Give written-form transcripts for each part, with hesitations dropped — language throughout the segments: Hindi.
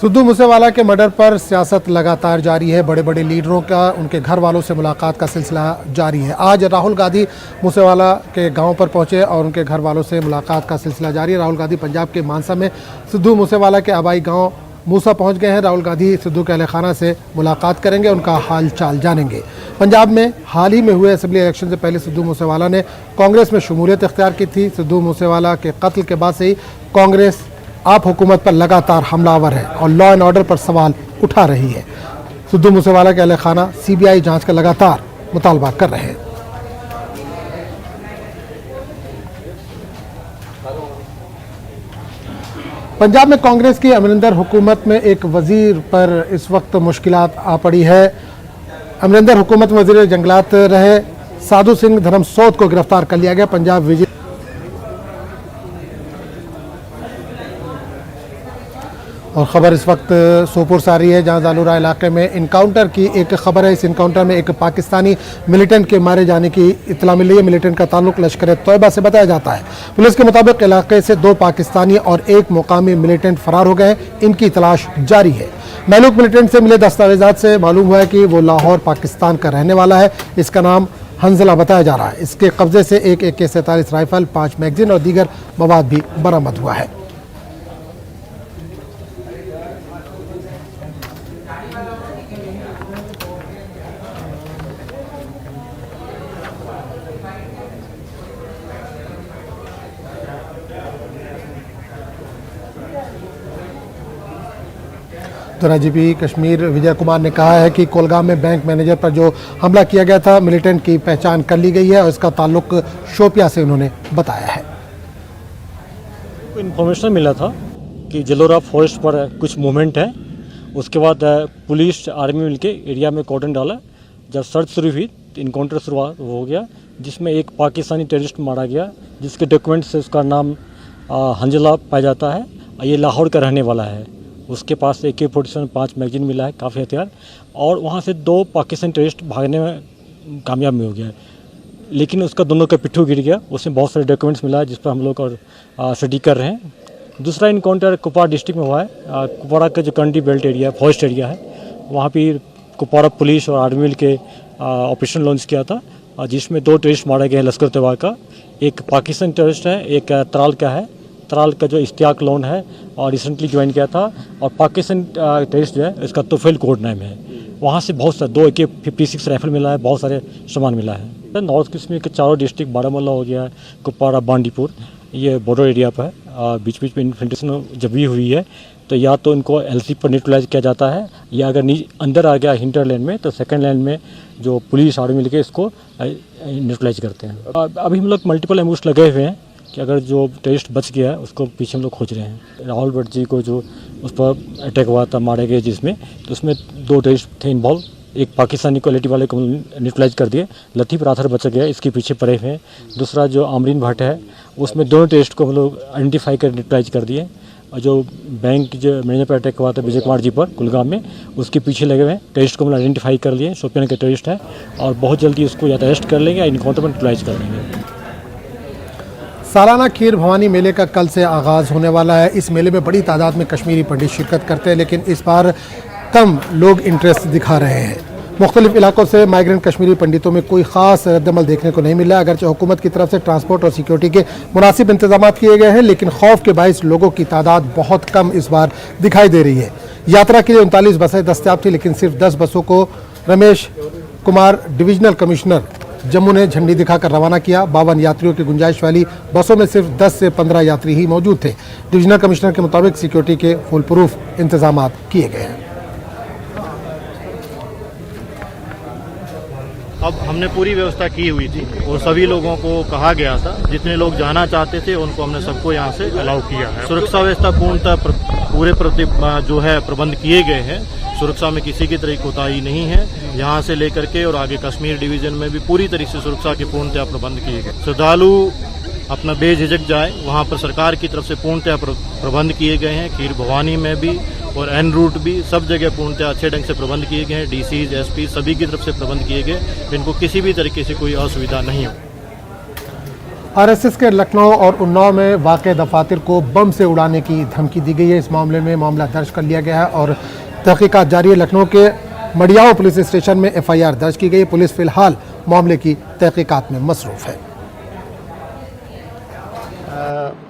सिद्धू मूसेवाला के मर्डर पर सियासत लगातार जारी है। बड़े बड़े लीडरों का उनके घर वालों से मुलाकात का सिलसिला जारी है। आज राहुल गांधी मूसेवाला के गांव पर पहुंचे और उनके घर वालों से मुलाकात का सिलसिला जारी है। राहुल गांधी पंजाब के मानसा में सिद्धू मूसेवाला के आबाई गांव मूसा पहुंच गए हैं। राहुल गांधी सिद्धू के अहलखाना से मुलाकात करेंगे, उनका हाल चाल जानेंगे। पंजाब में हाल ही में हुए असेंबली इलेक्शन से पहले सिद्धू मूसेवाला ने कांग्रेस में शमूलियत इख्तियार की थी। सिद्धू मूसेवाला के कत्ल के बाद से ही कांग्रेस आप हुकूमत पर लगातार हमलावर है और लॉ एंड ऑर्डर पर सवाल उठा रही है। सिद्धू मूसेवाला के अहलखाना सीबीआई जांच का लगातार मुतालबा कर रहे हैं। पंजाब में कांग्रेस की अमरिंदर हुकूमत में एक वजीर पर इस वक्त मुश्किलात आ पड़ी है। अमरिंदर हुकूमत में वजीर जंगलात रहे साधु सिंह धर्मसोत को गिरफ्तार कर लिया गया। पंजाब विजिलेंस और ख़बर इस वक्त सोपुर से आ रही है, जहां जालूरा इलाके में इनकाउंटर की एक खबर है। इस इनकाउंटर में एक पाकिस्तानी मिलिटेंट के मारे जाने की इत्तला मिल रही है। मिलिटेंट का ताल्लुक लश्कर तैयबा से बताया जाता है। पुलिस के मुताबिक इलाके से 2 पाकिस्तानी और 1 मुकामी मिलिटेंट फरार हो गए। इनकी तलाश जारी है। महलूक मिलिटेंट से मिले दस्तावेजात से मालूम हुआ है कि वो लाहौर पाकिस्तान का रहने वाला है। इसका नाम हंजला बताया जा रहा है। इसके कब्जे से एक AK-47 राइफल, 5 मैगजीन और दीगर मवाद भी बरामद हुआ है। तो DIGP कश्मीर विजय कुमार ने कहा है कि कोलगाम में बैंक मैनेजर पर जो हमला किया गया था, मिलिटेंट की पहचान कर ली गई है और इसका ताल्लुक शोपिया से उन्होंने बताया है। इन्फॉर्मेशन मिला था कि जलोरा फॉरेस्ट पर कुछ मूवमेंट है। उसके बाद पुलिस आर्मी मिलके एरिया में कॉर्डन डाला। जब सर्च शुरू हुई तो इनकाउंटर शुरुआत हो गया, जिसमें एक पाकिस्तानी टेररिस्ट मारा गया, जिसके डॉक्यूमेंट से उसका नाम हंजला पाया जाता है। ये लाहौर का रहने वाला है। उसके पास AK-47 5 मैगजीन मिला है, काफ़ी हथियार, और वहाँ से 2 पाकिस्तानी टेररिस्ट भागने में कामयाब भी हो गया, लेकिन उसका दोनों का पिट्ठू गिर गया। उसमें बहुत सारे डॉक्यूमेंट्स मिला है, जिस पर हम लोग और स्टडी कर रहे हैं। दूसरा इनकाउंटर कुपवाड़ा डिस्ट्रिक्ट में हुआ है। कुपवाड़ा का जो कंडी बेल्ट एरिया फॉरेस्ट एरिया है, वहाँ पर कुपवाड़ा पुलिस और आर्मी मिल के ऑपरेशन लॉन्च किया था, जिसमें 2 टेररिस्ट मारे गए हैं लश्कर तैयबा का। एक पाकिस्तानी टेररिस्ट है, एक तराल का है। तराल का जो इश्तियाक लोन है और रिसेंटली ज्वाइन किया था, और पाकिस्तान टेररिस्ट जो है इसका तोफेल कोड नाम है। वहाँ से बहुत सारे 2 AK-56 राइफल मिला है, बहुत सारे सामान मिला है। नॉर्थ कश्मीर के चारों डिस्ट्रिक्ट, बारामूला हो गया, कुपवाड़ा, बांडीपुर, ये बॉर्डर एरिया पर है। बीच बीच में इन्फिल्ट्रेशन जब भी हुई है तो या तो इनको LC पर न्यूट्रलाइज किया जाता है, या अगर अंदर आ गया हिंटरलैंड में तो सेकंड लैंड में जो पुलिस आर्मी मिलकर इसको न्यूट्रलाइज करते हैं। अभी हम लोग मल्टीपल एम्बुश लगे हुए हैं कि अगर जो टेररिस्ट बच गया है उसको पीछे हम लोग खोज रहे हैं। राहुल भट्ट जी को जो उस पर अटैक हुआ था, मारे गए जिसमें, तो उसमें 2 टेररिस्ट थे इन्वॉल्व। एक पाकिस्तानी क्वालिटी वाले को न्यूट्रलाइज कर दिए, लतीफ़ राथर बच गया, इसके पीछे पड़े हुए हैं। दूसरा जो अमरीन भट्ट है, उसमें 2 टेररिस्ट को हम लोग आइडेंटिफाई कर न्यूट्रलाइज कर दिए। और जो बैंक जो मैनेजर पर अटैक हुआ था विजय कुमार जी पर कुलगाम में, उसके पीछे लगे हुए हैं टेररिस्ट को हम आइडेंटिफाई कर लिए, शोपियान के टेररिस्ट है, और बहुत जल्दी उसको या तो अरेस्ट कर लेंगे या इनकाउंटर पर न्यूट्रलाइज कर लेंगे। सालाना खीर भवानी मेले का कल से आगाज़ होने वाला है। इस मेले में बड़ी तादाद में कश्मीरी पंडित शिरकत करते हैं, लेकिन इस बार कम लोग इंटरेस्ट दिखा रहे हैं। मुख्तलिफ इलाकों से माइग्रेंट कश्मीरी पंडितों में कोई ख़ास रद्दमल देखने को नहीं मिला। अगरचे हुकूमत की तरफ से ट्रांसपोर्ट और सिक्योरिटी के मुनासिब इंतजाम किए गए हैं, लेकिन खौफ के बाइस लोगों की तादाद बहुत कम इस बार दिखाई दे रही है। यात्रा के लिए 39 बसें दस्तियाब थी, लेकिन सिर्फ 10 बसों को रमेश कुमार डिविजनल कमिश्नर जम्मू ने झंडी दिखाकर रवाना किया। 52 यात्रियों की गुंजाइश वाली बसों में सिर्फ 10 से 15 यात्री ही मौजूद थे। डिविजनल कमिश्नर के मुताबिक सिक्योरिटी के फुल प्रूफ इंतजाम किए गए हैं। अब हमने पूरी व्यवस्था की हुई थी और सभी लोगों को कहा गया था, जितने लोग जाना चाहते थे उनको हमने सबको यहाँ से अलाउ किया है। सुरक्षा व्यवस्था पूर्णतः पूरे जो है प्रबंध किए गए हैं। सुरक्षा में किसी की तरह कोताही नहीं है। यहाँ से लेकर के और आगे कश्मीर डिवीजन में भी पूरी तरह से सुरक्षा के पूर्णतः प्रबंध किए गए। श्रद्धालु अपना बेझिझक जाए, वहाँ पर सरकार की तरफ से पूर्णतः प्रबंध किए गए हैं। खीर भवानी में भी और एन रूट भी सब जगह पूर्णतः अच्छे ढंग से प्रबंध किए गए हैं। DCs, SP सभी की तरफ से प्रबंध किए गए, इनको किसी भी तरीके से कोई असुविधा नहीं हो। आरएसएस के लखनऊ और उन्नाव में वाक़ दफातर को बम से उड़ाने की धमकी दी गई है। इस मामले में मामला दर्ज कर लिया गया है और तहकीकात जारी है। लखनऊ के मडियाओं पुलिस स्टेशन में एफआईआर दर्ज की गई। पुलिस फिलहाल मामले की तहकीकात में मसरूफ़ है।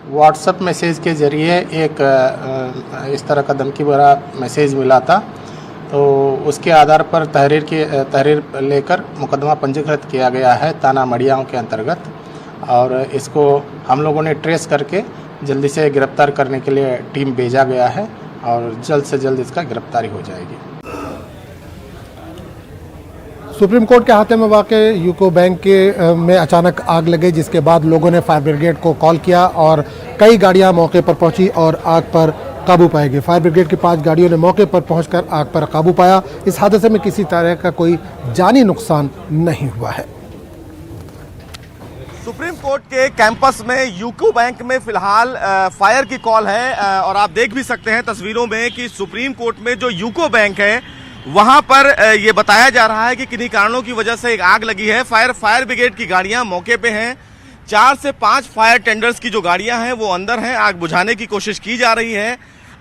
व्हाट्सएप मैसेज के ज़रिए एक इस तरह का धमकी भरा मैसेज मिला था, तो उसके आधार पर तहरीर लेकर मुकदमा पंजीकृत किया गया है थाना मडियाओं के अंतर्गत, और इसको हम लोगों ने ट्रेस करके जल्दी से गिरफ्तार करने के लिए टीम भेजा गया है और जल्द से जल्द इसका गिरफ्तारी हो जाएगी। सुप्रीम कोर्ट के हाथे में वाक़ यूको बैंक में अचानक आग लगी, जिसके बाद लोगों ने फायर ब्रिगेड को कॉल किया और कई गाड़ियां मौके पर पहुंची और आग पर काबू पाई गई। फायर ब्रिगेड की 5 गाड़ियों ने मौके पर पहुंचकर आग पर काबू पाया। इस हादसे में किसी तरह का कोई जानी नुकसान नहीं हुआ है। सुप्रीम कोर्ट के कैंपस में यूको बैंक में फिलहाल फायर की कॉल है और आप देख भी सकते हैं तस्वीरों में कि सुप्रीम कोर्ट में जो यूको बैंक है वहां पर ये बताया जा रहा है कि किन्हीं कारणों की वजह से एक आग लगी है। फायर ब्रिगेड की गाड़ियां मौके पे हैं। 4 से 5 फायर टेंडर्स की जो गाड़ियां हैं वो अंदर हैं। आग बुझाने की कोशिश की जा रही है।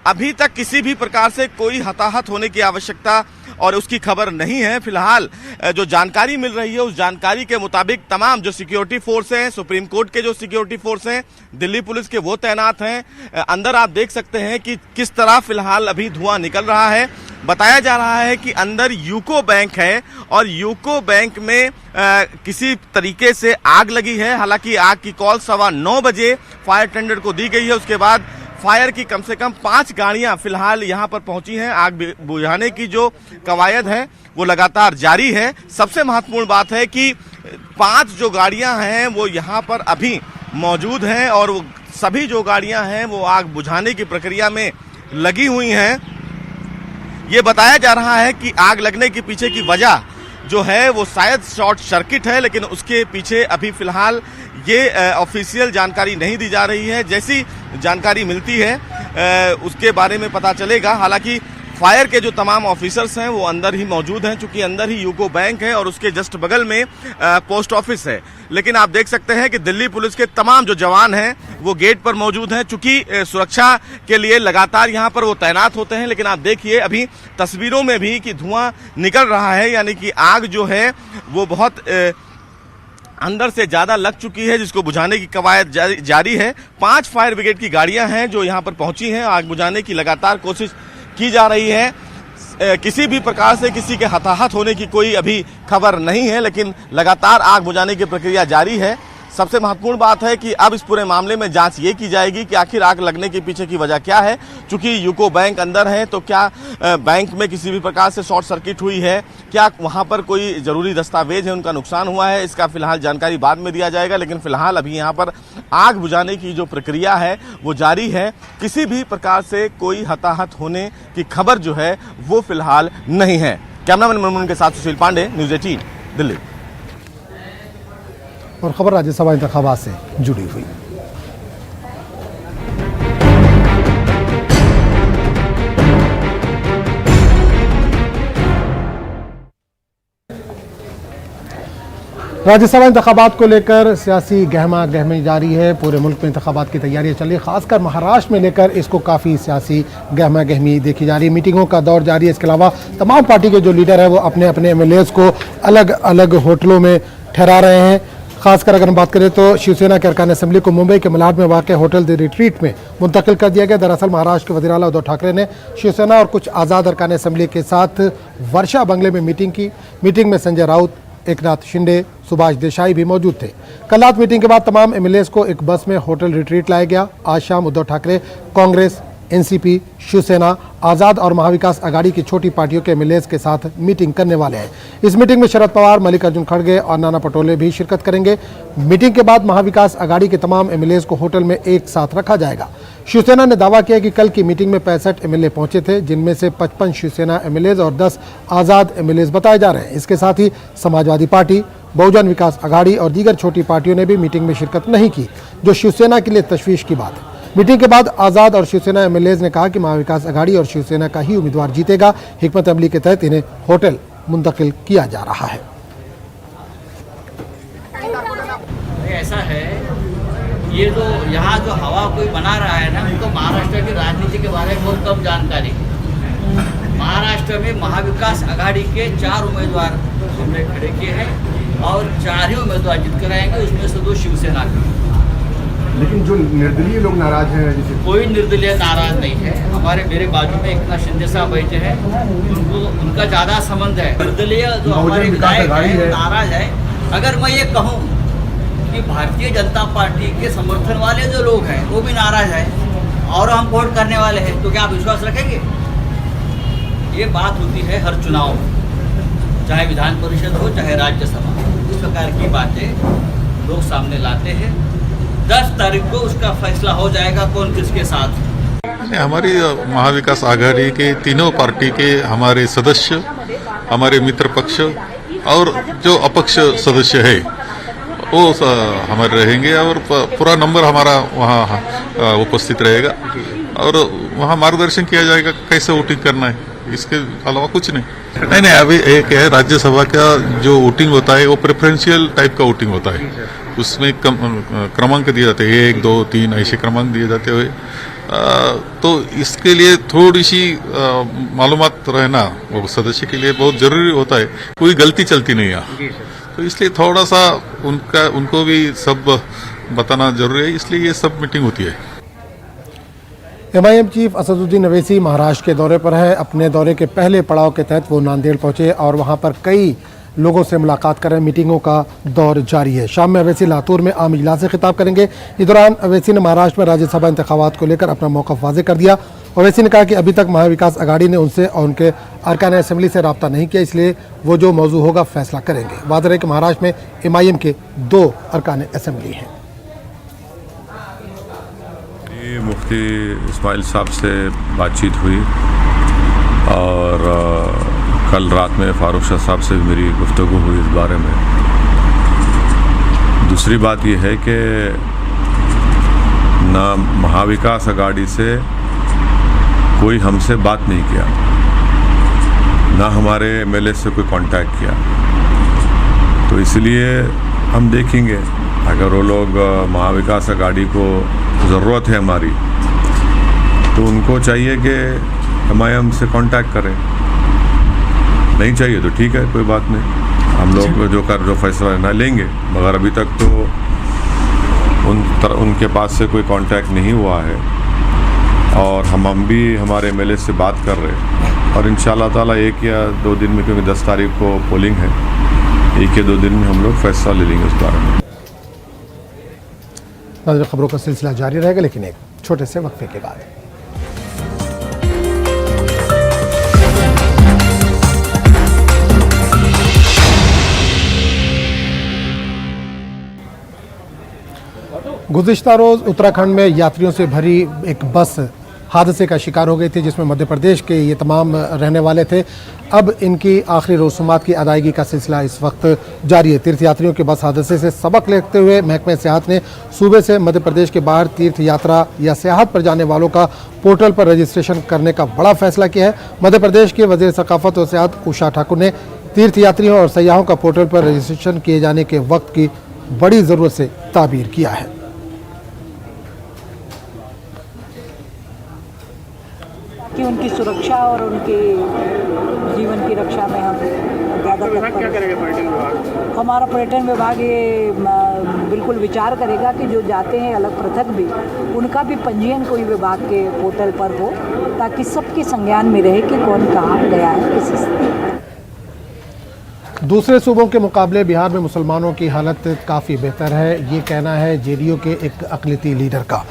अभी तक किसी भी प्रकार से कोई हताहत होने की आवश्यकता और उसकी खबर नहीं है। फिलहाल जो जानकारी मिल रही है उस जानकारी के मुताबिक तमाम जो सिक्योरिटी फोर्स हैं, सुप्रीम कोर्ट के जो सिक्योरिटी फोर्स हैं, दिल्ली पुलिस के वो तैनात हैं। अंदर आप देख सकते हैं कि किस तरह फिलहाल अभी धुआं निकल रहा है। बताया जा रहा है कि अंदर यूको बैंक है और यूको बैंक में किसी तरीके से आग लगी है। हालांकि आग की कॉल 9:15 बजे फायर टेंडर को दी गई है। उसके बाद फायर की कम से कम 5 गाड़ियां फिलहाल यहां पर पहुंची हैं। आग बुझाने की जो कवायद है वो लगातार जारी है। सबसे महत्वपूर्ण बात है कि 5 जो गाड़ियां हैं वो यहां पर अभी मौजूद हैं और वो सभी जो गाड़ियां हैं वो आग बुझाने की प्रक्रिया में लगी हुई हैं। ये बताया जा रहा है कि आग लगने के पीछे की वजह जो है वो शायद शॉर्ट सर्किट है, लेकिन उसके पीछे अभी फिलहाल ये ऑफिशियल जानकारी नहीं दी जा रही है। जैसी जानकारी मिलती है उसके बारे में पता चलेगा। हालांकि फायर के जो तमाम ऑफिसर्स हैं वो अंदर ही मौजूद हैं, चूंकि अंदर ही यूको बैंक है और उसके जस्ट बगल में पोस्ट ऑफिस है। लेकिन आप देख सकते हैं कि दिल्ली पुलिस के तमाम जो जवान हैं वो गेट पर मौजूद हैं, चूंकि सुरक्षा के लिए लगातार यहां पर वो तैनात होते हैं। लेकिन आप देखिए अभी तस्वीरों में भी कि धुआं निकल रहा है, यानी कि आग जो है वो बहुत अंदर से ज्यादा लग चुकी है, जिसको बुझाने की कवायद जारी है। 5 फायर ब्रिगेड की गाड़ियां हैं जो यहां पर पहुंची हैं। आग बुझाने की लगातार कोशिश की जा रही है। किसी भी प्रकार से किसी के हताहत होने की कोई अभी खबर नहीं है, लेकिन लगातार आग बुझाने की प्रक्रिया जारी है। सबसे महत्वपूर्ण बात है कि अब इस पूरे मामले में जांच ये की जाएगी कि आखिर आग लगने के पीछे की वजह क्या है। चूंकि यूको बैंक अंदर है तो क्या बैंक में किसी भी प्रकार से शॉर्ट सर्किट हुई है, क्या वहां पर कोई जरूरी दस्तावेज है उनका नुकसान हुआ है, इसका फिलहाल जानकारी बाद में दिया जाएगा। लेकिन फिलहाल अभी यहाँ पर आग बुझाने की जो प्रक्रिया है वो जारी है। किसी भी प्रकार से कोई हताहत होने की खबर जो है वो फिलहाल नहीं है। कैमरामैन मनमोहन के साथ सुशील पांडे, न्यूज़ 18 दिल्ली। और खबर राज्यसभा इंतखाबात से जुड़ी हुई। राज्यसभा इंतखाबात को लेकर सियासी गहमा गहमी जारी है। पूरे मुल्क में इंतखाबात की तैयारियां चल रही है। खासकर महाराष्ट्र में लेकर इसको काफ़ी सियासी गहमा गहमी देखी जा रही है। मीटिंगों का दौर जारी है। इसके अलावा तमाम पार्टी के जो लीडर हैं वो अपने अपने MLAs को अलग अलग होटलों में ठहरा रहे हैं। खासकर अगर हम बात करें तो शिवसेना के अरकान असेंबली को मुंबई के मलाड में वाक़ होटल द रिट्रीट में मुंतकिल कर दिया गया। दरअसल महाराष्ट्र के वज़ीर आला उद्धव ठाकरे ने शिवसेना और कुछ आज़ाद अरकान असेंबली के साथ वर्षा बंगले में मीटिंग की। मीटिंग में संजय राउत, एकनाथ शिंदे, सुभाष देसाई भी मौजूद थे। कल रात मीटिंग के बाद तमाम MLAs को एक बस में होटल रिट्रीट लाया गया। आज शाम उद्धव ठाकरे कांग्रेस, NCP, शिवसेना, आज़ाद और महाविकास आघाड़ी की छोटी पार्टियों के MLAs के साथ मीटिंग करने वाले हैं। इस मीटिंग में शरद पवार, मल्लिकार्जुन खड़गे और नाना पटोले भी शिरकत करेंगे। मीटिंग के बाद महाविकास आघाड़ी के तमाम MLAs को होटल में एक साथ रखा जाएगा। शिवसेना ने दावा किया कि कल की मीटिंग में 65 MLA पहुंचे थे, जिनमें से 55 शिवसेना MLAs और 10 आज़ाद MLAs बताए जा रहे हैं। इसके साथ ही समाजवादी पार्टी, बहुजन विकास आघाड़ी और दीगर छोटी पार्टियों ने भी मीटिंग में शिरकत नहीं की, जो शिवसेना के लिए तशवीश की बात है। मीटिंग के बाद आज़ाद और शिवसेना MLAs ने कहा कि महाविकास आघाड़ी और शिवसेना का ही उम्मीदवार जीतेगा। हिकमत अमली के तहत इन्हें होटल मुंतकिल किया जा रहा है। ऐसा है ये जो यहाँ जो हवा कोई बना रहा है ना, उनको महाराष्ट्र की राजनीति के बारे में बहुत कम जानकारी है। महाराष्ट्र में महाविकास आघाड़ी के 4 उम्मीदवार हमने खड़े किए हैं और 4 ही उम्मीदवार जीत कर आएंगे, उसमें से 2 शिवसेना के। लेकिन जो निर्दलीय लोग नाराज हैं, जैसे कोई निर्दलीय नाराज नहीं है। हमारे मेरे बाजू में एकनाथ शिंदे साहब बैठे हैं, उनका ज़्यादा संबंध है। निर्दलीय जो हमारे विधायक है नाराज है। अगर मैं ये कहूँ कि भारतीय जनता पार्टी के समर्थन वाले जो लोग हैं वो भी नाराज है और हम वोट करने वाले हैं, तो क्या आप विश्वास रखेंगे? ये बात होती है हर चुनाव में, चाहे विधान परिषद हो चाहे राज्यसभा, इस प्रकार की बातें लोग सामने लाते हैं। 10 तारीख को उसका फैसला हो जाएगा कौन किसके साथ। हमारी महाविकास आघाड़ी के तीनों पार्टी के हमारे सदस्य, हमारे मित्र पक्ष और जो अपक्ष सदस्य है वो हमारे रहेंगे और पूरा नंबर हमारा वहाँ उपस्थित रहेगा और वहाँ मार्गदर्शन किया जाएगा कैसे वोटिंग करना है। इसके अलावा कुछ नहीं। अभी एक है राज्यसभा का जो वोटिंग होता है वो प्रेफरेंशियल टाइप का वोटिंग होता है, उसमें क्रमांक दिए जाते हैं 1, 2, 3 ऐसे क्रमांक दिए जाते हुए, तो इसके लिए थोड़ी सी मालूमात रहना वो सदस्य के लिए बहुत जरूरी होता है। कोई गलती चलती नहीं है, तो इसलिए थोड़ा सा उनको भी सब बताना जरूरी है, इसलिए ये सब मीटिंग होती है। एमआईएम चीफ असदुद्दीन अवैसी महाराष्ट्र के दौरे पर है। अपने दौरे के पहले पड़ाव के तहत वो नांदेड़ पहुंचे और वहां पर कई लोगों से मुलाकात करें। मीटिंगों का दौर जारी है। शाम में अवैसी लातूर में आम इजलास से खिताब करेंगे। इस दौरान अवैसी ने महाराष्ट्र में राज्यसभा इंतखाबात को लेकर अपना मौक़िफ़ वाज़ेह कर दिया। अवैसी ने कहा कि अभी तक महाविकास आघाड़ी ने उनसे और उनके अरकान असेंबली से रब्ता नहीं किया, इसलिए वो जो मौजू होगा फैसला करेंगे। वाज़ेह है कि महाराष्ट्र में एमआईएम के 2 अरकान असेंबली हैं। मुफ्ती इस्माइल साहब से बातचीत हुई और कल रात में फारूक शाह साहब से मेरी गुफ्तगू हुई इस बारे में। दूसरी बात यह है कि ना महाविकास आघाड़ी से कोई हमसे बात नहीं किया, ना हमारे एमएलए से कोई कांटेक्ट किया, तो इसलिए हम देखेंगे अगर वो लोग महाविकास आघाड़ी को ज़रूरत है हमारी, तो उनको चाहिए कि एमआईएम से कांटेक्ट करें। नहीं चाहिए तो ठीक है, कोई बात नहीं, हम लोग जो फैसला लेना लेंगे, मगर अभी तक तो उनके पास से कोई कांटेक्ट नहीं हुआ है और हम भी हमारे एमएलए से बात कर रहे हैं और इंशाल्लाह ताला 1 या 2 दिन में, क्योंकि 10 तारीख को पोलिंग है, 1 या 2 दिन में हम लोग फैसला ले लेंगे उस बारे में। खबरों का सिलसिला जारी रहेगा, लेकिन एक छोटे से वक्फे के बाद। गुज़िश्ता रोज़ उत्तराखंड में यात्रियों से भरी एक बस हादसे का शिकार हो गई थी, जिसमें मध्य प्रदेश के ये तमाम रहने वाले थे। अब इनकी आखिरी रसूमात की अदायगी का सिलसिला इस वक्त जारी है। तीर्थयात्रियों के बस हादसे से सबक लेते हुए महकमे सियाहत ने सूबे से मध्य प्रदेश के बाहर तीर्थ यात्रा या सियाहत पर जाने वालों का पोर्टल पर रजिस्ट्रेशन करने का बड़ा फैसला किया है। मध्य प्रदेश के वज़ीर सकाफत और सियाहत उषा ठाकुर ने तीर्थयात्रियों और सयाहों का पोर्टल पर रजिस्ट्रेशन किए जाने के वक्त की बड़ी ज़रूरत से ताबीर किया है। कि उनकी सुरक्षा और उनके जीवन की रक्षा में हम ज़्यादा क्या करेगा पर्यटन विभाग? हमारा पर्यटन विभाग ये बिल्कुल विचार करेगा कि जो जाते हैं अलग पृथक भी, उनका भी पंजीयन कोई विभाग के पोर्टल पर हो, ताकि सबके संज्ञान में रहे कि कौन कहाँ गया है किसी से। दूसरे सूबों के मुकाबले बिहार में मुसलमानों की हालत काफ़ी बेहतर है, ये कहना है जेडीयू के एक अक़लियती लीडर का।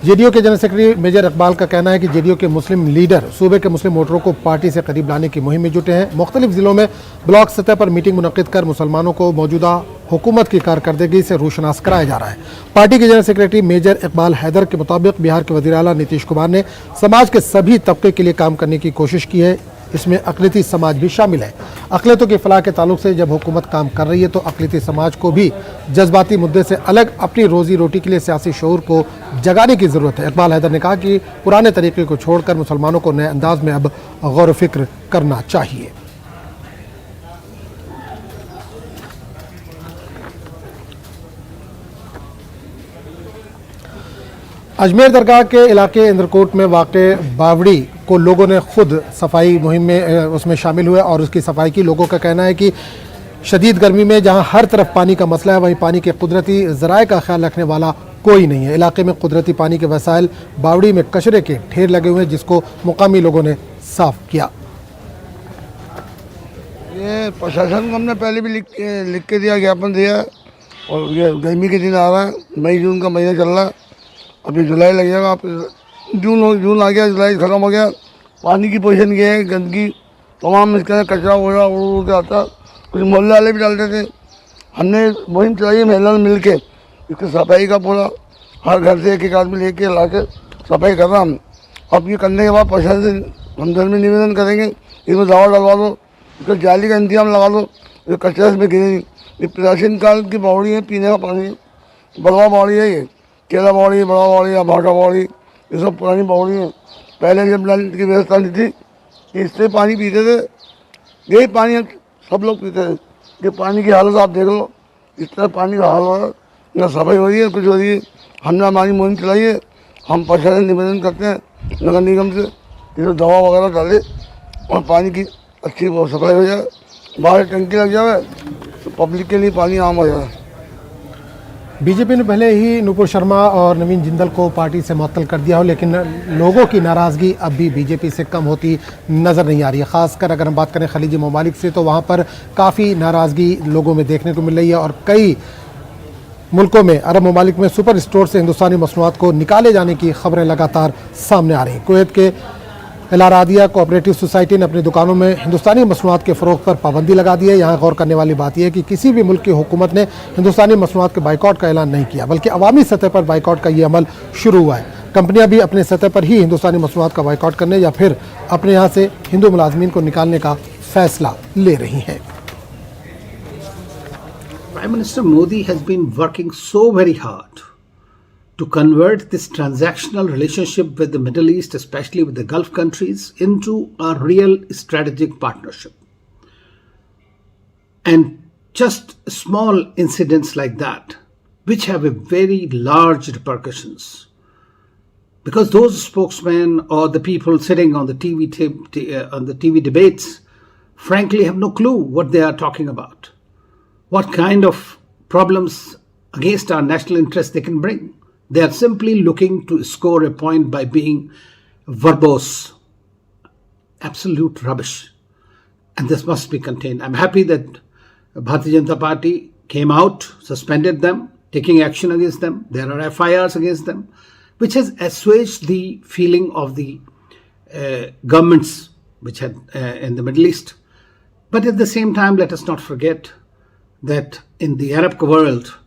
जेडीयू के जनरल सेक्रेटरी मेजर इकबाल का कहना है कि जेडीयू के मुस्लिम लीडर सूबे के मुस्लिम वोटरों को पार्टी से करीब लाने की मुहिम में जुटे हैं। मुख्तलिफ ज़िलों में ब्लॉक सतह पर मीटिंग मुनक़िद कर मुसलमानों को मौजूदा हुकूमत की कारकर्दगी से रूशनास कराया जा रहा है। पार्टी के general secretary major Iqbal Haider के मुताबिक बिहार के वज़ीर आला नीतीश कुमार ने समाज के सभी तबके के लिए काम करने की कोशिश की है, इसमें अक़लियती समाज भी शामिल है। अक़लियतों की फलाह के ताल्लुक से जब हुकूमत काम कर रही है तो अक़लियती समाज को भी जज्बाती मुद्दे से अलग अपनी रोज़ी रोटी के लिए सियासी शऊर को जगाने की ज़रूरत है। इकबाल हैदर ने कहा कि पुराने तरीके को छोड़कर मुसलमानों को नए अंदाज में अब गौर फ़िक्र करना चाहिए। अजमेर दरगाह के इलाके इंद्रकोट में वाक़े बावड़ी को लोगों ने खुद सफाई मुहिम में उसमें शामिल हुए और उसकी सफाई की। लोगों का कहना है कि शदीद गर्मी में जहां हर तरफ पानी का मसला है, वहीं पानी के कुदरती ज़राए का ख्याल रखने वाला कोई नहीं है। इलाके में कुदरती पानी के वसाइल बावड़ी में कचरे के ढेर लगे हुए हैं, जिसको मुकामी लोगों ने साफ किया। ये प्रशासन को हमने पहले भी लिख के दिया, ज्ञापन दिया, और ये गर्मी के दिन आ रहा है, मई जून का महीना चल रहा है, अभी जुलाई लग जाएगा, आप जून आ गया, जुलाई खत्म हो गया। पानी की पोजीशन ये है, गंदगी तमाम इसका कचरा वगैरह उड़ के आता, कुछ मोहल्ले वाले भी डालते थे। हमने मुहिम चलाई महिला मिल के, इसकी सफाई का पूरा हर घर से एक एक आदमी लेके ला के सफाई कर रहा हम। अब ये करने के बाद प्रशासन से हम घर में निवेदन करेंगे, इसमें दवा डलवा दो, इसको जाली का इंतजाम लगा दो, ये कचरा इसमें गिरे नहीं। ये प्राचीन काल की बावड़ी है, पीने का पानी, बड़वा बावड़ी है, ये केला बावड़ी, बड़ा बावड़ी या भाटा बावड़ी, ये सब पुरानी बावड़ी है। पहले जब नल की व्यवस्था नहीं थी, इससे पानी पीते थे, यही पानी सब लोग पीते थे। ये पानी की हालत आप देख लो, इस तरह पानी का हाल हो रहा है, ना सफाई हो रही है, कुछ हो रही है। हमने हमारी मुहिम चलाई है, हम प्रशासन निवेदन करते हैं नगर निगम से, इसमें दवा वगैरह डाले और पानी की अच्छी सफाई हो जाए, बाहर टंकी लग जाए तो पब्लिक के लिए पानी आम हो जाए। बीजेपी ने भले ही नूपुर शर्मा और नवीन जिंदल को पार्टी से मुअत्तल कर दिया हो, लेकिन लोगों की नाराज़गी अब भी बीजेपी से कम होती नज़र नहीं आ रही है। ख़ासकर अगर हम बात करें खलीजी ममालिक से, तो वहाँ पर काफ़ी नाराज़गी लोगों में देखने को मिल रही है और कई मुल्कों में, अरब ममालिक में सुपर स्टोर से हिंदुस्तानी मसनूआत को निकाले जाने की खबरें लगातार सामने आ रही हैं। कुवैत के एलारादिया कोऑपरेटिव सोसाइटी ने अपनी दुकानों में हिंदुस्तानी मसनूआत के फ़रोग़ पर पाबंदी लगा दी है। यहाँ गौर करने वाली बात यह है कि किसी भी मुल्क की हुकूमत ने हिंदुस्तानी मसनूआत के बाइकआउट का ऐलान नहीं किया, बल्कि अवामी सतह पर बाइकआउट का ये अमल शुरू हुआ है। कंपनियां भी अपने सतह पर ही हिंदुस्तानी मसनूआत का बाइकआउट करने या फिर अपने यहाँ से हिंदू मुलाजमीन को निकालने का फैसला ले रही हैं। Prime Minister Modi has been working so very hard to convert this transactional relationship with the Middle East, especially with the Gulf countries, into a real strategic partnership. And just small incidents like that, which have a very large repercussions, because those spokesmen or the people sitting on the TV debates, frankly, have no clue what they are talking about, what kind of problems against our national interests they can bring. They are simply looking to score a point by being verbose, absolute rubbish, and this must be contained. I'm happy that Bharatiya Janata Party came out, suspended them, taking action against them. There are FIRs against them, which has assuaged the feeling of the governments which had in the Middle East. But at the same time, let us not forget that in the Arab world,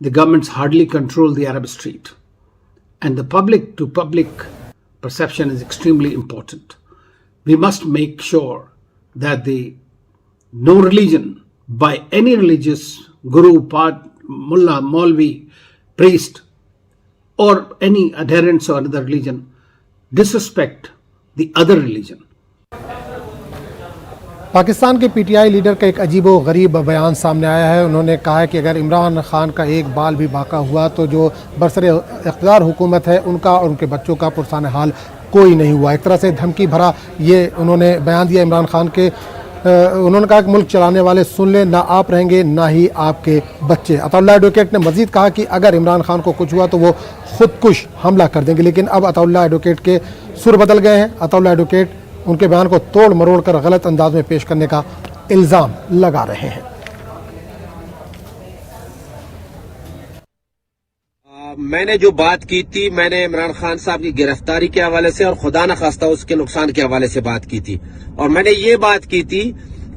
the governments hardly control the Arab street. And the public-to-public perception is extremely important. We must make sure that no religion by any religious guru, mullah, maulvi, priest, or any adherents or another religion disrespect the other religion. Pakistan के पीटीआई लीडर का एक अजीब व गरीब बयान सामने आया है। उन्होंने कहा है कि अगर इमरान खान का एक बाल भी बाका हुआ तो जो बरसरे इक़्तिदार हुकूमत है उनका और उनके बच्चों का पुरसान हाल कोई नहीं हुआ। एक तरह से धमकी भरा ये उन्होंने बयान दिया इमरान खान के। उन्होंने कहा कि मुल्क चलाने वाले सुन लें, ना आप रहेंगे ना ही आपके बच्चे। अताउल्लाह एडवोकेट ने मजीद कहा कि अगर इमरान खान को कुछ हुआ तो वो खुदकुश हमला कर देंगे। लेकिन अब अताउल्लाह एडवोकेट के सुर बदल गए हैं। अताउल्लाह एडवोकेट उनके बयान को तोड़ मरोड़ कर गलत अंदाज में पेश करने का इल्ज़ाम लगा रहे हैं। मैंने जो बात की थी, मैंने इमरान खान साहब की गिरफ्तारी के हवाले से और खुदा न खास्ता उसके नुकसान के हवाले से बात की थी। और मैंने ये बात की थी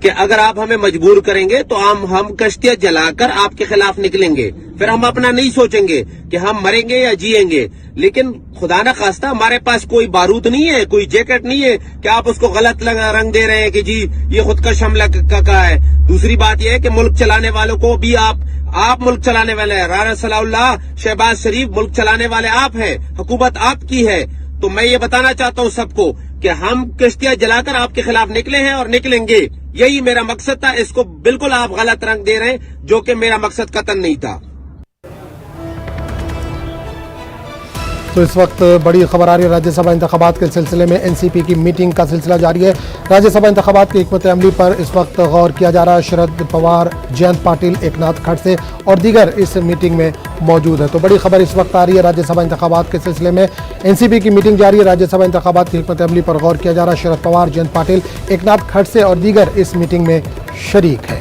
कि अगर आप हमें मजबूर करेंगे तो हम कश्तियां जलाकर आपके खिलाफ निकलेंगे, फिर हम अपना नहीं सोचेंगे कि हम मरेंगे या जिएंगे। लेकिन खुदा न खास्ता हमारे पास कोई बारूद नहीं है, कोई जैकेट नहीं है कि आप उसको गलत रंग दे रहे हैं कि जी ये खुदकश हमला का है। दूसरी बात यह है कि मुल्क चलाने वालों को भी आप मुल्क चलाने वाले हैं। राना सलाउल्लाह, शहबाज शरीफ मुल्क चलाने वाले आप हैं, हुकूमत आपकी है। तो मैं ये बताना चाहता हूँ सबको कि हम कश्तियां जलाकर आपके खिलाफ निकले हैं और निकलेंगे। यही मेरा मकसद था। इसको बिल्कुल आप गलत रंग दे रहे हैं, जो कि मेरा मकसद कतन नहीं था। तो इस वक्त बड़ी खबर आ रही है राज्यसभा इंतखाबात के सिलसिले में एनसीपी की मीटिंग का सिलसिला जारी है। राज्यसभा इंतखाबात की हिकमत अमली पर इस वक्त गौर किया जा रहा है। शरद पवार, जयंत पाटिल, एकनाथ खड़से और दीगर इस मीटिंग में मौजूद है। तो बड़ी खबर इस वक्त आ रही है राज्यसभा इंतखाबात के सिलसिले में एनसीपी की मीटिंग जारी है। राज्यसभा इंतखाबात की हिकमत अमली पर गौर किया जा रहा है। शरद पवार, जयंत पाटिल, एकनाथ खड़से और दीगर इस मीटिंग में शरीक है।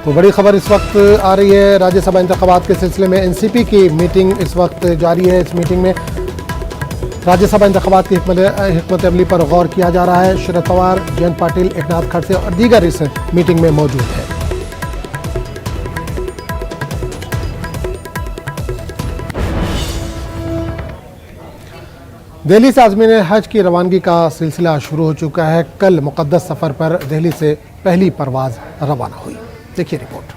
तो बड़ी खबर इस वक्त आ रही है राज्यसभा इंतखाबात के सिलसिले में एनसीपी की मीटिंग इस वक्त जारी है। इस मीटिंग में राज्यसभा इंतखाबात की हिकमत अमली पर गौर किया जा रहा है। शरद पवार, जयंत पाटिल, एकनाथ खड़से और दीगर इस मीटिंग में मौजूद है। दिल्ली से आज़मीन हज की रवानगी का सिलसिला शुरू हो चुका है। कल मुक़द्दस सफ़र पर दिल्ली से पहली परवाज़ रवाना हुई। देखिए रिपोर्ट।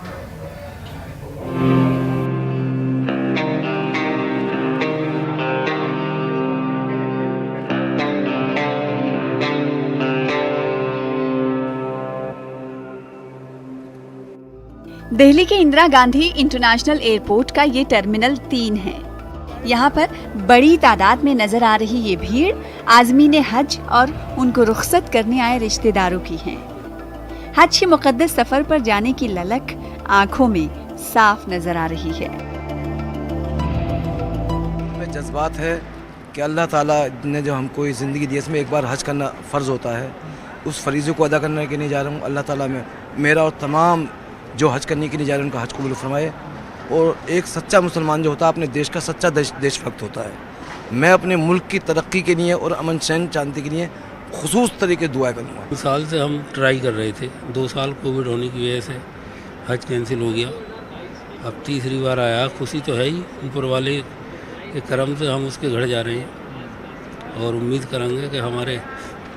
दिल्ली के इंदिरा गांधी इंटरनेशनल एयरपोर्ट का ये टर्मिनल 3 है। यहाँ पर बड़ी तादाद में नजर आ रही ये भीड़ आज़मीन हज और उनको रुखसत करने आए रिश्तेदारों की है। हज के मुक़द्दस सफर पर जाने की ललक आंखों में साफ नजर आ रही है। जज्बात है कि अल्लाह ताला ने जो हमको इस ज़िंदगी दी इसमें एक बार हज करना फ़र्ज़ होता है। उस फरीज़े को अदा करने के लिए जा रहा हूँ। अल्लाह ताला में मेरा और तमाम जो हज करने के लिए जा रहे हैं उनका हज कबूल फरमाए। और एक सच्चा मुसलमान जो होता है अपने देश का सच्चा देशभक्त होता है। मैं अपने मुल्क की तरक्की के लिए और अमन चैन शांति के लिए खुसूस तरीके दुआ करूँगा। 2 साल से हम ट्राई कर रहे थे। 2 साल कोविड होने की वजह से हज कैंसिल हो गया। अब तीसरी बार आया। खुशी तो है ही, ऊपर वाले के करम से हम उसके घर जा रहे हैं और उम्मीद करेंगे कि हमारे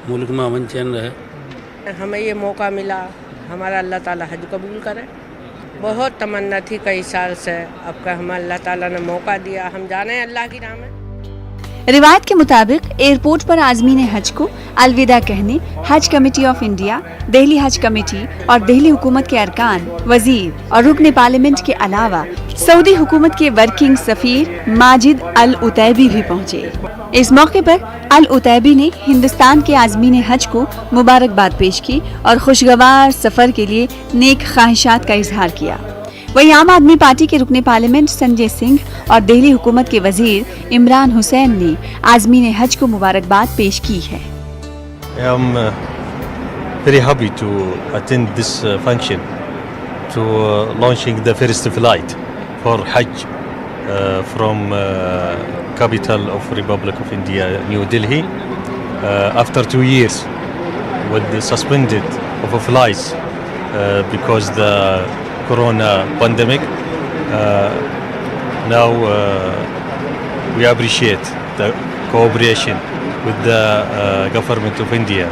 मुल्क में अमन चैन रहे। हमें ये मौका मिला, हमारा अल्लाह ताला हज कबूल करे। बहुत तमन्ना थी कई साल से, अब का हमें अल्लाह ताला ने मौका दिया। हम जाने हैं अल्लाह की राह में। रिवायत के मुताबिक एयरपोर्ट पर आज़मीन हज को अलविदा कहने हज कमेटी ऑफ इंडिया, दिल्ली हज कमेटी और दिल्ली हुकूमत के अरकान, वजीर और रुकन पार्लियामेंट के अलावा सऊदी हुकूमत के वर्किंग सफीर माजिद अल उतैबी भी पहुँचे। इस मौके पर अल उतैबी ने हिंदुस्तान के आज़मीन हज को मुबारकबाद पेश की और खुशगवार सफर के लिए नेक ख्वाहिशात का इजहार किया। वहीं आम आदमी पार्टी के रुकने पार्लियामेंट संजय सिंह और दिल्ली हुकूमत के वजीर इमरान हुसैन ने आज़मीन हज को मुबारकबाद पेश की है। I am very happy to attend this function to launching the first flight for Hajj from capital of Republic of India, New Delhi, after 2 years with the suspended of flights because the Corona pandemic. Now we appreciate the cooperation with the government of India.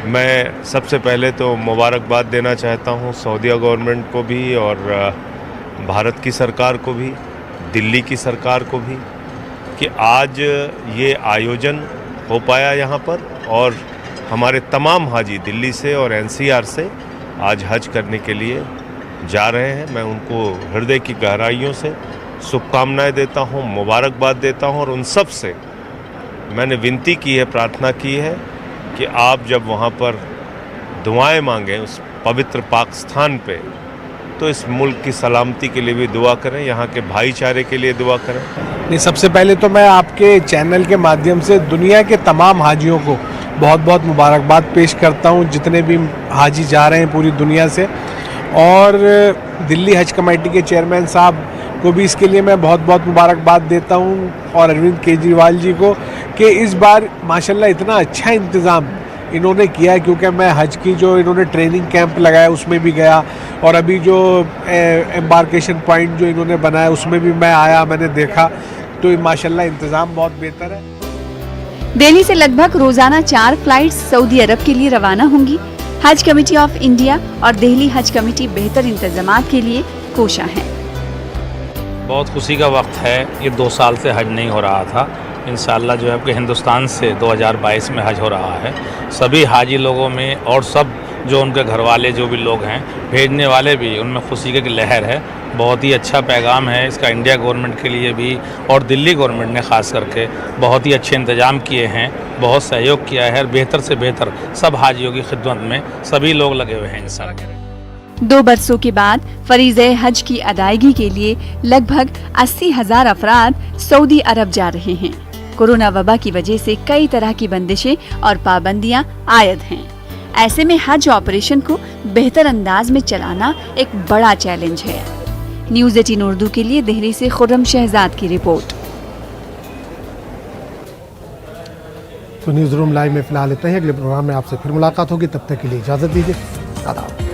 मैं सबसे पहले तो मुबारकबाद देना चाहता हूँ सऊदीया गवर्नमेंट को भी और भारत की सरकार को भी, दिल्ली की सरकार को भी कि आज ये आयोजन हो पाया यहाँ पर और हमारे तमाम हाजी दिल्ली से और एनसीआर से आज हज करने के लिए जा रहे हैं। मैं उनको हृदय की गहराइयों से शुभकामनाएं देता हूं, मुबारकबाद देता हूं और उन सब से मैंने विनती की है, प्रार्थना की है कि आप जब वहां पर दुआएं मांगें उस पवित्र पाक स्थान पे तो इस मुल्क की सलामती के लिए भी दुआ करें, यहाँ के भाईचारे के लिए दुआ करें। नहीं, सबसे पहले तो मैं आपके चैनल के माध्यम से दुनिया के तमाम हाजियों को बहुत बहुत मुबारकबाद पेश करता हूँ, जितने भी हाजी जा रहे हैं पूरी दुनिया से। और दिल्ली हज कमेटी के चेयरमैन साहब को भी इसके लिए मैं बहुत बहुत मुबारकबाद देता हूँ और अरविंद केजरीवाल जी को कि इस बार माशाल्लाह इतना अच्छा इंतज़ाम इन्होंने किया, क्योंकि मैं हज की जो इन्होंने ट्रेनिंग कैंप लगाया उसमें भी गया और अभी जो एम्बार्केशन पॉइंट जो इन्होंने बनाया उसमें भी मैं आया, मैंने देखा, तो माशाल्लाह इंतज़ाम बहुत बेहतर है। दिल्ली से लगभग रोजाना 4 फ्लाइट्स सऊदी अरब के लिए रवाना होंगी। हज कमेटी ऑफ इंडिया और दिल्ली हज कमेटी बेहतर इंतजामात के लिए कोशा है। बहुत खुशी का वक्त है। ये 2 साल से हज नहीं हो रहा था। इंशाअल्लाह जो है आपके हिंदुस्तान से 2022 में हज हो रहा है। सभी हाजी लोगों में और सब जो उनके घर वाले जो भी लोग हैं, भेजने वाले भी, उनमें खुशी की लहर है। बहुत ही अच्छा पैगाम है इसका इंडिया गवर्नमेंट के लिए भी, और दिल्ली गवर्नमेंट ने ख़ास करके बहुत ही अच्छे इंतजाम किए हैं, बहुत सहयोग किया है। बेहतर से बेहतर सब हाजियों की खिदमत में सभी लोग लगे हुए हैं इन सब। 2 बरसों के बाद फरीज़े हज की अदायगी के लिए लगभग 80,000 अफराद सऊदी अरब जा रहे हैं। कोरोना वबा की वजह से कई तरह की बंदिशें और पाबंदियां आयद हैं। ऐसे में हज ऑपरेशन को बेहतर अंदाज में चलाना एक बड़ा चैलेंज है। न्यूज़ 18 उर्दू के लिए दिल्ली से खुर्रम शहजाद की रिपोर्ट। तो न्यूज़ रूम लाइव में फिलहाल इतना ही। अगले प्रोग्राम में आपसे फिर मुलाकात होगी, तब तक के लिए इजाजत दीजिए। आदाब।